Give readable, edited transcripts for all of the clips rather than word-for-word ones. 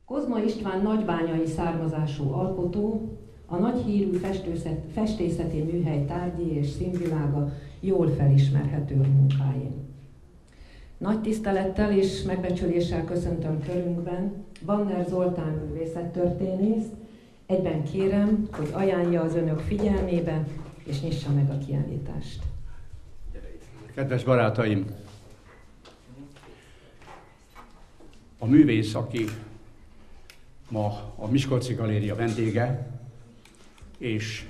Kozma István nagybányai származású alkotó, a nagyhírű festészeti műhely tárgyi és színvilága jól felismerhető a munkáin. Nagy tisztelettel és megbecsüléssel köszöntöm körünkben Banner Zoltán művészettörténészt, egyben kérem, hogy ajánlja az önök figyelmébe és nyissa meg a kiállítást. Kedves barátaim! A művész, aki ma a Miskolci Galéria vendége, és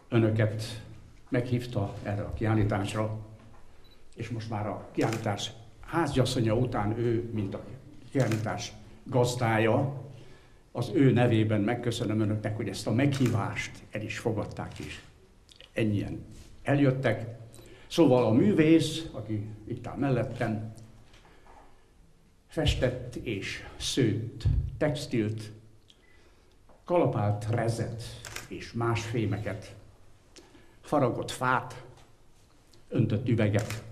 önöket meghívta erre a kiállításra, és most már a kiállítás háziasszonya után ő, mint a kiállítás gazdája, az ő nevében megköszönöm önöknek, hogy ezt a meghívást el is fogadták, és ennyien eljöttek. Szóval a művész, aki itt áll mellettem, festett és szőtt textilt, kalapált rezet és más fémeket, faragott fát, öntött üveget,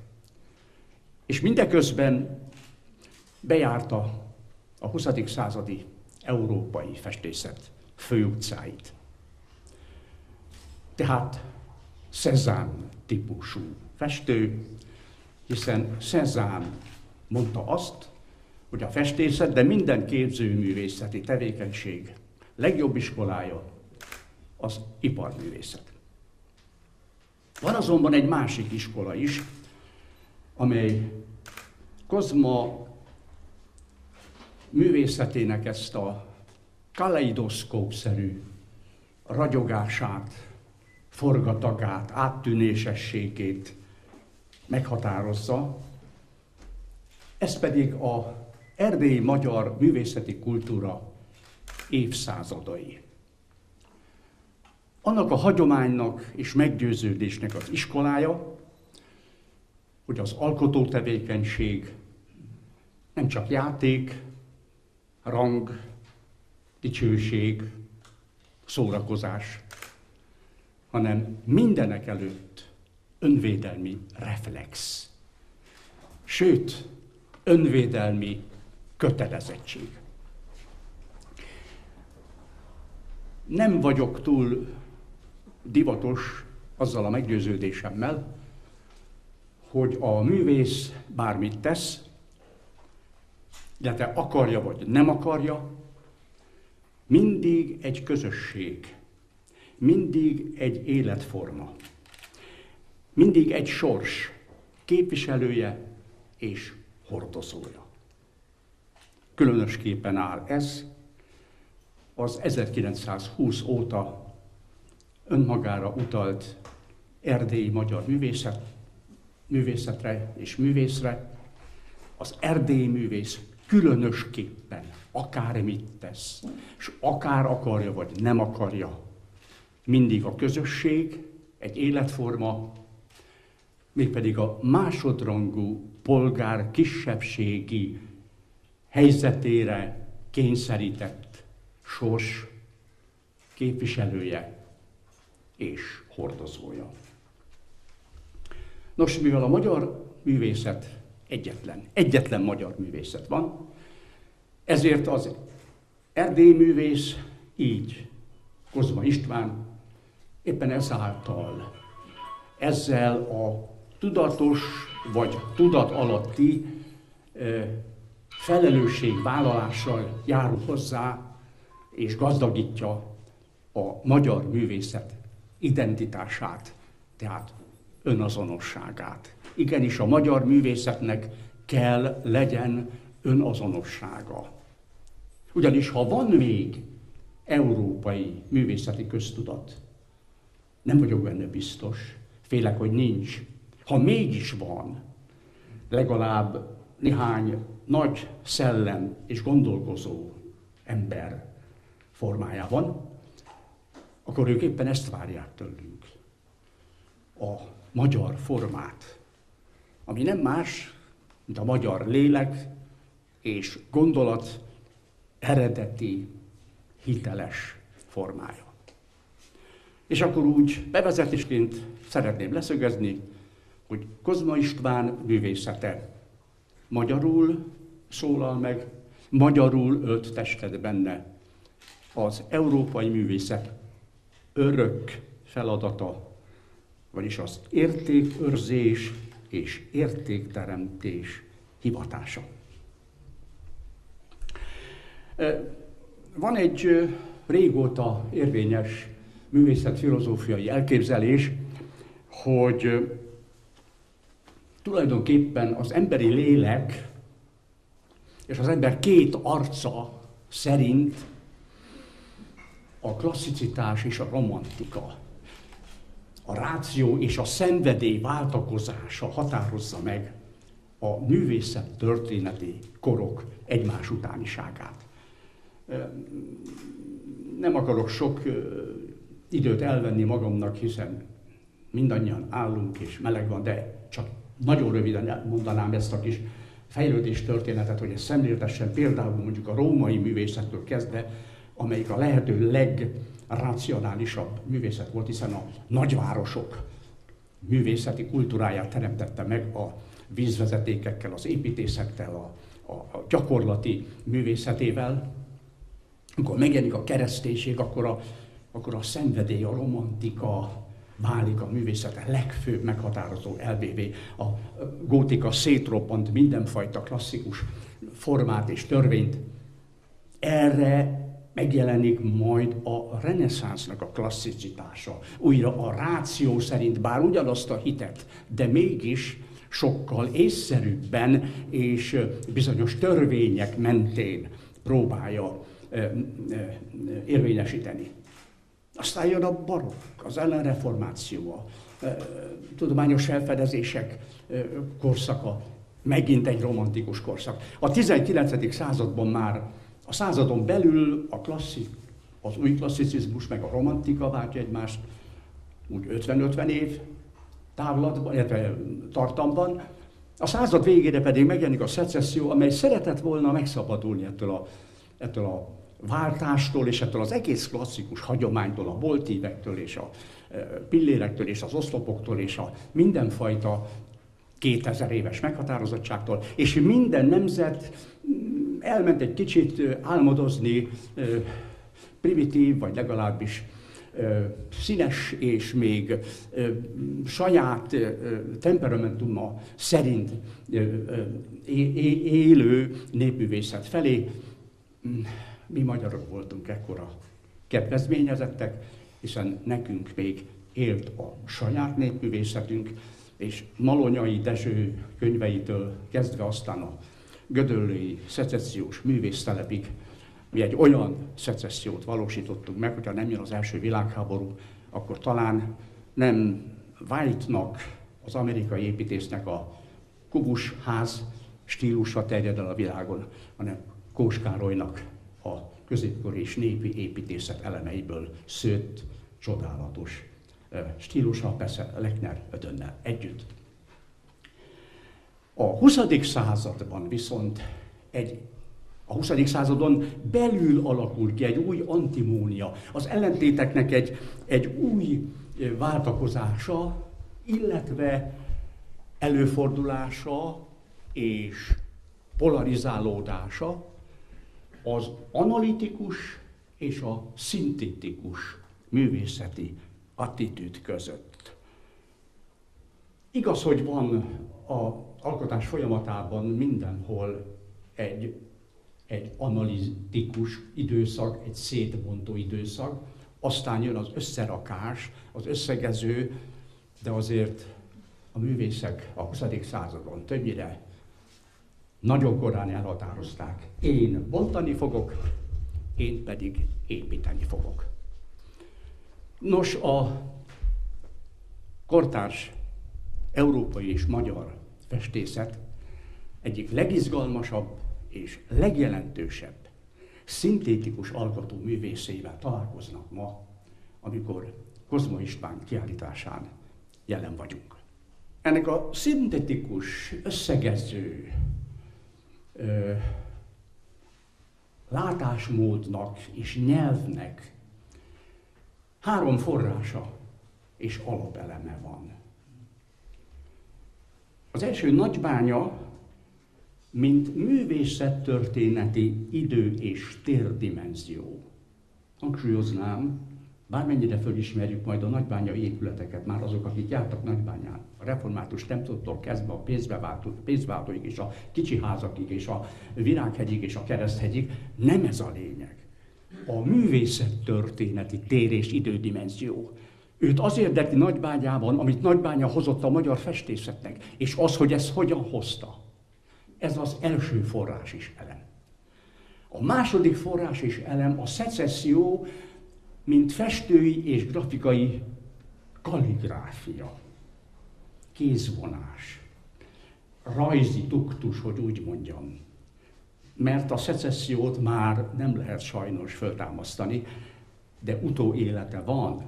és mindeközben bejárta a 20. századi európai festészet főutcáit. Tehát Cézanne típusú festő, hiszen Cézanne mondta azt, hogy a festészet, de minden képzőművészeti tevékenység legjobb iskolája az iparművészet. Van azonban egy másik iskola is, amely Kozma művészetének ezt a kaleidoszkópszerű ragyogását, forgatagát, áttűnésességét meghatározza, ez pedig a erdélyi magyar művészeti kultúra évszázadai. Annak a hagyománynak és meggyőződésnek az iskolája, hogy az alkotótevékenység nem csak játék, rang, dicsőség, szórakozás, hanem mindenek előtt önvédelmi reflex. Sőt, önvédelmi kötelezettség. Nem vagyok túl divatos azzal a meggyőződésemmel, hogy a művész bármit tesz, illetve akarja vagy nem akarja, mindig egy közösség, mindig egy életforma, mindig egy sors képviselője és hordozója. Különösképpen áll ez az 1920 óta önmagára utalt erdélyi magyar művészetre és művészre. Az erdélyi művész különösképpen akármit tesz, és akár akarja vagy nem akarja, mindig a közösség, egy életforma, mégpedig a másodrangú polgár kisebbségi helyzetére kényszerített sors képviselője és hordozója. Nos, mivel a magyar művészet egyetlen magyar művészet van, ezért az erdélyi művész, így Kozma István éppen ezzel a tudatos vagy tudat alatti felelősségvállalással járul hozzá és gazdagítja a magyar művészet identitását, tehát önazonosságát. Igenis, a magyar művészetnek kell legyen önazonossága. Ugyanis ha van még európai művészeti köztudat, nem vagyok benne biztos, félek, hogy nincs. Ha mégis van, legalább néhány nagy szellem és gondolkozó ember formájában, akkor ők éppen ezt várják tőlünk. A magyar formát, ami nem más, mint a magyar lélek és gondolat eredeti, hiteles formája. És akkor úgy bevezetésként szeretném leszögezni, hogy Kozma István művészete magyarul szólal meg, magyarul ölt testet benne az európai művészet örök feladata, vagyis az értékőrzés és értékteremtés hivatása. Van egy régóta érvényes művészetfilozófiai elképzelés, hogy tulajdonképpen az emberi lélek és az ember két arca szerint a klasszicitás és a romantika, a ráció és a szenvedély váltakozása határozza meg a művészet történeti korok egymás utániságát. Nem akarok sok időt elvenni magamnak, hiszen mindannyian állunk és meleg van, de csak nagyon röviden mondanám ezt a kis fejlődés történetet, hogy ezt szemléltessen például mondjuk a római művészettől kezdve, amelyik a lehető legracionálisabb művészet volt, hiszen a nagyvárosok művészeti kultúráját teremtette meg a vízvezetékekkel, az építészettel, a gyakorlati művészetével. Amikor megjelenik a kereszténység, akkor a szenvedély, a romantika válik a művészet legfőbb meghatározó elvévé. A gótika szétroppant mindenfajta klasszikus formát és törvényt. Erre megjelenik majd a reneszánsznak a klasszicitása. Újra a ráció szerint, bár ugyanazt a hitet, de mégis sokkal észszerűbben és bizonyos törvények mentén próbálja érvényesíteni. Aztán jön a barokk, az ellenreformáció, a tudományos felfedezések korszaka, megint egy romantikus korszak. A 19. században már a századon belül az új klasszicizmus meg a romantika váltja egymást, úgy 50-50 év távlatban, illetve tartamban. A század végére pedig megjelenik a szecesszió, amely szeretett volna megszabadulni ettől a váltástól és ettől az egész klasszikus hagyománytól, a boltívektől és a pillérektől és az oszlopoktól és a mindenfajta 2000 éves meghatározottságtól, és minden nemzet elment egy kicsit álmodozni, primitív, vagy legalábbis színes és még saját temperamentuma szerint élő népművészet felé. Mi magyarok voltunk ekkora kedvezményezettek, hiszen nekünk még élt a saját népművészetünk, és Malonyai Dezső könyveitől kezdve aztán a gödöllői szecessziós művésztelepig mi egy olyan szecessziót valósítottunk meg, hogyha nem jön az első világháború, akkor talán nem White-nak, az amerikai építésznek a kubusház stílusa terjed el a világon, hanem Kós Károlynak a középkori és népi építészet elemeiből szőtt, csodálatos stílusa, persze Lechner Ödönnel együtt. A 20. században viszont a 20. századon belül alakul ki egy új antimónia, az ellentéteknek egy új váltakozása, illetve előfordulása és polarizálódása az analitikus és a szintetikus művészeti attitűd között. Igaz, hogy van az alkotás folyamatában mindenhol egy analitikus időszak, egy szétbontó időszak, aztán jön az összerakás, az összegező, de azért a művészek a 20. századon többnyire nagyon korán elhatározták. Én bontani fogok, én pedig építeni fogok. Nos, a kortárs európai és magyar festészet egyik legizgalmasabb és legjelentősebb szintetikus alkotó művészeivel találkoznak ma, amikor Kozma István kiállításán jelen vagyunk. Ennek a szintetikus, összegező látásmódnak és nyelvnek 3 forrása és alapeleme van. Az első Nagybánya mint művészettörténeti idő- és térdimenzió. Hangsúlyoznám, bármennyire fölismerjük majd a nagybányai épületeket, már azok, akik jártak Nagybányán, a református templomtól kezdve a pénzváltóig, és a kicsi házakig, és a Virághegyig, és a Kereszthegyig, nem ez a lényeg. A művészettörténeti tér- és idődimenzió. Őt az érdekli Nagybányában, amit Nagybánya hozott a magyar festészetnek, és az, hogy ezt hogyan hozta. Ez az első forrás és elem. A második forrás és elem a szecesszió, mint festői és grafikai kalligráfia, kézvonás, rajzi tuktus, hogy úgy mondjam. Mert a szecessziót már nem lehet sajnos föltámasztani, de utóélete van.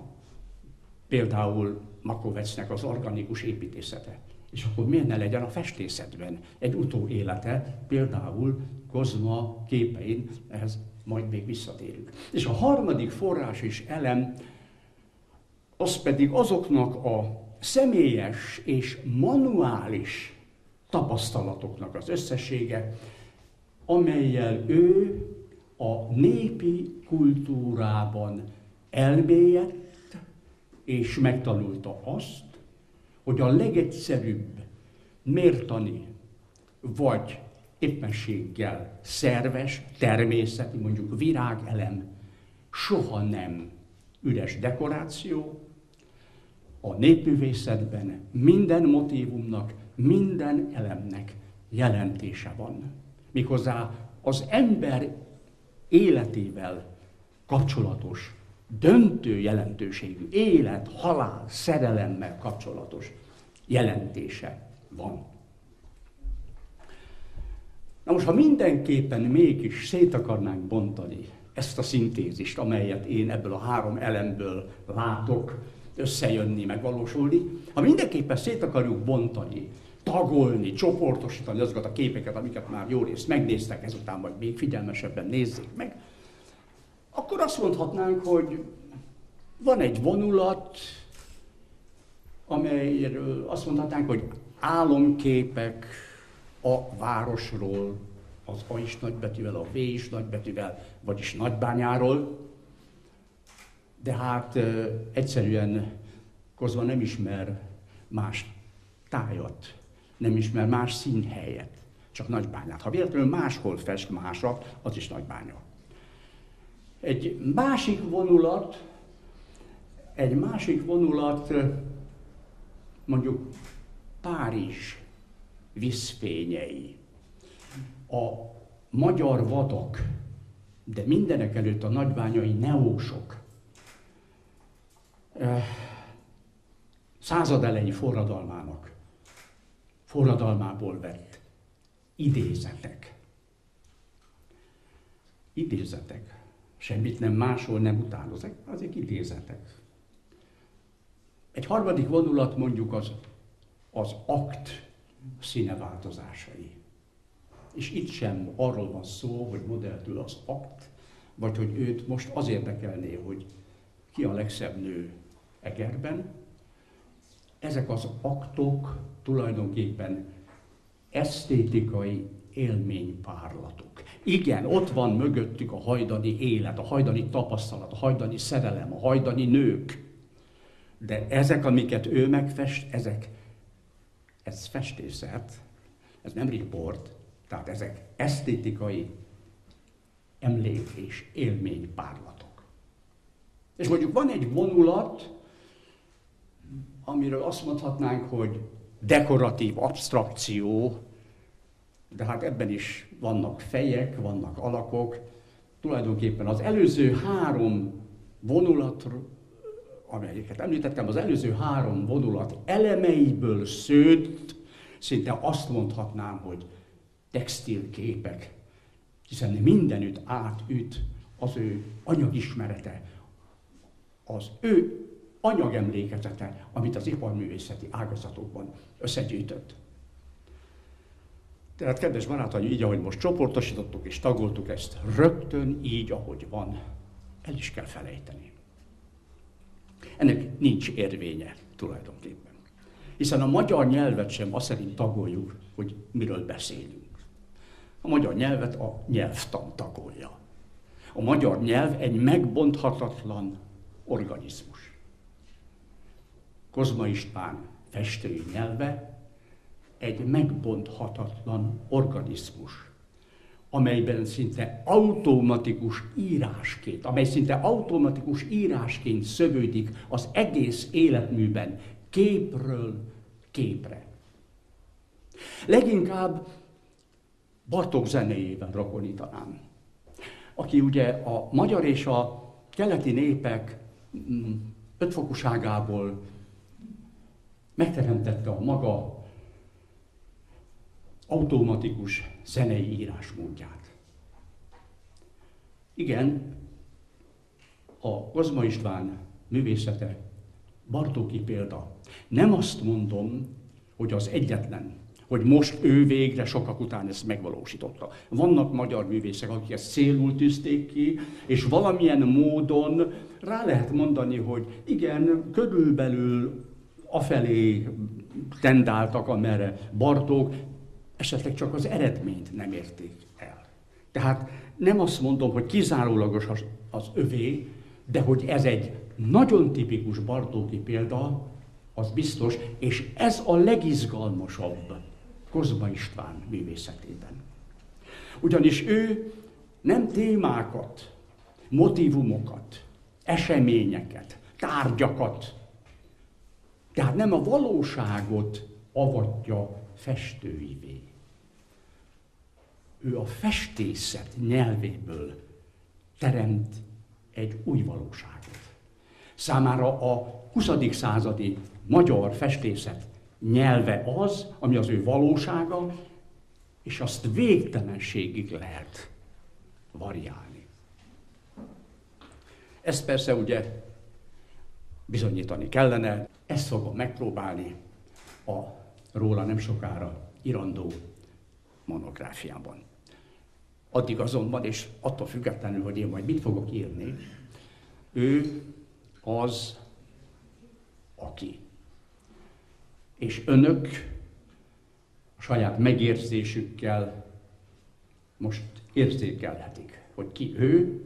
Például Makovecnek az organikus építészete. És akkor miért ne legyen a festészetben egy utóélete, például Kozma képein, ehhez majd még visszatérünk. És a harmadik forrás és elem, az pedig azoknak a személyes és manuális tapasztalatoknak az összessége, amellyel ő a népi kultúrában elmélyedt, és megtanulta azt, hogy a legegyszerűbb mértani, vagy éppenséggel szerves, természeti, mondjuk virágelem, soha nem üres dekoráció. A népművészetben minden motívumnak, minden elemnek jelentése van. Méghozzá az ember életével kapcsolatos, döntő jelentőségű, élet, halál, szerelemmel kapcsolatos jelentése van. Na most, ha mindenképpen mégis szét akarnánk bontani ezt a szintézist, amelyet én ebből a három elemből látok összejönni, megvalósulni, ha mindenképpen szét akarjuk bontani, tagolni, csoportosítani azokat a képeket, amiket már jó részt megnéztek, ezután majd még figyelmesebben nézzék meg, akkor azt mondhatnánk, hogy van egy vonulat, amelyről azt mondhatnánk, hogy álomképek a városról, az A is nagybetűvel, a V is nagybetűvel, vagyis Nagybányáról, de hát egyszerűen Kozma nem ismer más tájat, nem ismer más színhelyet, csak Nagybányát. Ha véletlenül máshol fest másat, az is Nagybánya. Egy másik vonulat, mondjuk Párizs vízfényei, a magyar vadak, de mindenekelőtt a nagybányai neósok, századelejé forradalmából vett idézetek. Semmit nem máshol nem utánoznak, azok idézetek. Egy harmadik vonulat mondjuk az akt színeváltozásai. És itt sem arról van szó, hogy modelltől az akt, vagy hogy őt most az érdekelné, hogy ki a legszebb nő Egerben. Ezek az aktok tulajdonképpen esztétikai élménypárlatok. Igen, ott van mögöttük a hajdani élet, a hajdani tapasztalat, a hajdani szerelem, a hajdani nők. De ezek, amiket ő megfest, ez festészet, ez nem riport, tehát ezek esztétikai emlék és élménypárlatok. És mondjuk van egy vonulat, amiről azt mondhatnánk, hogy dekoratív absztrakció, de hát ebben is vannak fejek, vannak alakok. Tulajdonképpen az előző három vonulat, amelyeket említettem, az előző három vonulat elemeiből szőtt, szinte azt mondhatnám, hogy textilképek, hiszen mindenütt átüt az ő anyagismerete, az ő anyagemlékezete, amit az iparművészeti ágazatokban összegyűjtött. Tehát, kedves barátaim, így, ahogy most csoportosítottuk és tagoltuk ezt, rögtön így, ahogy van, el is kell felejteni. Ennek nincs érvénye tulajdonképpen. Hiszen a magyar nyelvet sem azt szerint tagoljuk, hogy miről beszélünk. A magyar nyelvet a nyelvtan tagolja. A magyar nyelv egy megbonthatatlan organizmus. Kozma István festői nyelve egy megbonthatatlan organizmus, amely szinte automatikus írásként szövődik az egész életműben, képről képre. Leginkább Bartók zenéjével rokonítanám, aki ugye a magyar és a keleti népek ötfokuságából megteremtette a maga automatikus zenei írásmódját. Igen, a Kozma István művészete Bartóki példa. Nem azt mondom, hogy az egyetlen, hogy most ő végre sokak után ezt megvalósította. Vannak magyar művészek, akik ezt célul tűzték ki, és valamilyen módon rá lehet mondani, hogy igen, körülbelül afelé tendáltak, amerre Bartók, esetleg csak az eredményt nem érték el. Tehát nem azt mondom, hogy kizárólagos az övé, de hogy ez egy nagyon tipikus bartóki példa, az biztos, és ez a legizgalmasabb Kozma István művészetében. Ugyanis ő nem témákat, motívumokat, eseményeket, tárgyakat, tehát nem a valóságot avatja festőivé. Ő a festészet nyelvéből teremt egy új valóságot. Számára a 20. századi magyar festészet nyelve az, ami az ő valósága, és azt végtelenségig lehet variálni. Ezt persze ugye bizonyítani kellene, ezt fogom megpróbálni a róla nem sokára írandó monográfiában. Addig azonban, és attól függetlenül, hogy én majd mit fogok írni, ő az, aki. És önök a saját megérzésükkel most érzékelhetik, hogy ki ő,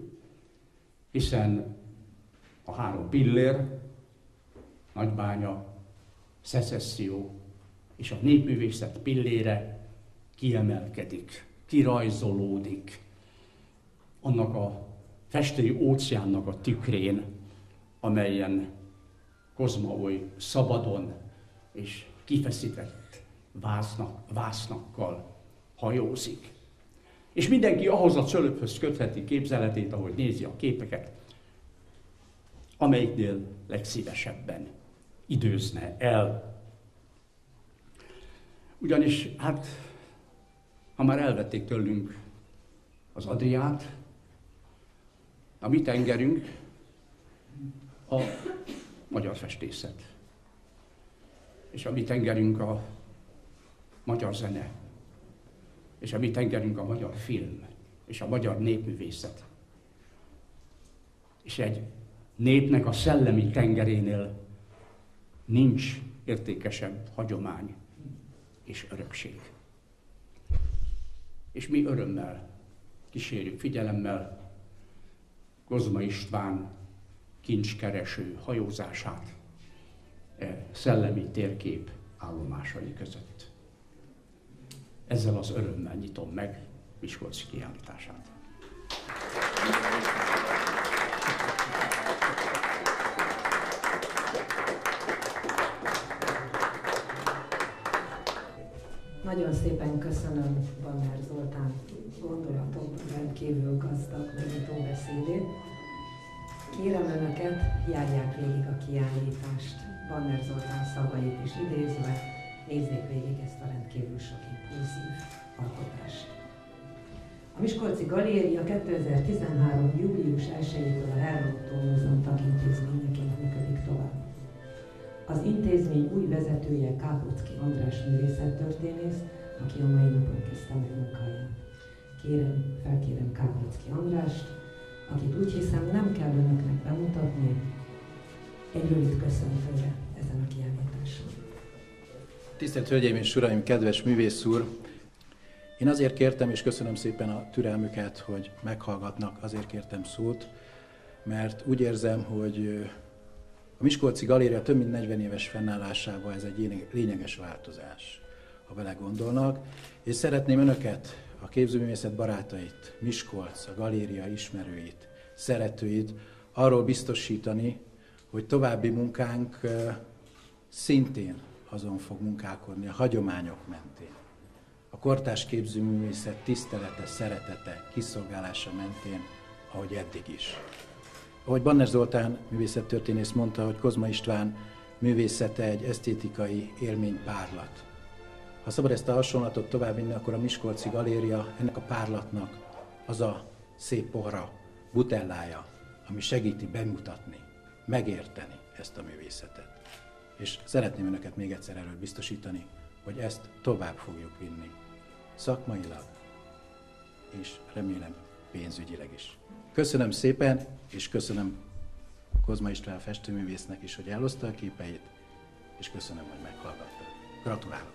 hiszen a 3 pillér, Nagybánya, Szecesszió és a népművészet pillére kiemelkedik, kirajzolódik annak a festői óceánnak a tükrén, amelyen Kozma oly szabadon és kifeszített vásznakkal hajózik. És mindenki ahhoz a cölöphöz kötheti képzeletét, ahogy nézi a képeket, amelyiknél legszívesebben időzne el. Ugyanis, hát, ha már elvették tőlünk az Adriát, a mi tengerünk a magyar festészet. És a mi tengerünk a magyar zene. És a mi tengerünk a magyar film. És a magyar népművészet. És egy népnek a szellemi tengerénél nincs értékesebb hagyomány és örökség. És mi örömmel kísérjük figyelemmel Kozma István kincskereső hajózását szellemi térkép állomásai között. Ezzel az örömmel nyitom meg Miskolci kiállítását. Nagyon szépen köszönöm Banner Zoltán gondolatok rendkívül gazdag megnyitó beszédét. Kérem Önöket, járják végig a kiállítást, Banner Zoltán szavait is idézve, nézzék végig ezt a rendkívül sok impulzív alkotást. A Miskolci Galéria 2013. július 1-től a Herman Otto Múzeum tagintézményeként működik tovább. Az intézmény új vezetője Kápocki András művészettörténész, aki a mai napon kezdte meg munkáját. Felkérem Kápocki Andrást, akit úgy hiszem nem kell Önöknek bemutatni, egy rövid köszöntőre ezen a kiállításon. Tisztelt Hölgyeim és Uraim, kedves művész úr! Én azért kértem, és köszönöm szépen a türelmüket, hogy meghallgatnak, azért kértem szót, mert úgy érzem, hogy a Miskolci Galéria több mint 40 éves fennállásában ez egy lényeges változás, ha belegondolnak, és szeretném önöket, a képzőművészet barátait, Miskolc, a galéria ismerőit, szeretőit arról biztosítani, hogy további munkánk szintén azon fog munkálkodni, a hagyományok mentén. A kortárs képzőművészet tisztelete, szeretete, kiszolgálása mentén, ahogy eddig is. Ahogy Banner Zoltán művészettörténész mondta, hogy Kozma István művészete egy esztétikai élménypárlat. Ha szabad ezt a hasonlatot továbbvinni, akkor a Miskolci Galéria ennek a párlatnak az a szép pohara, butellája, ami segíti bemutatni, megérteni ezt a művészetet. És szeretném önöket még egyszer erről biztosítani, hogy ezt tovább fogjuk vinni. Szakmailag, és remélem pénzügyileg is. Köszönöm szépen, és köszönöm Kozma István festőművésznek is, hogy eloszta a képeit, és köszönöm, hogy meghallgatta. Gratulálok!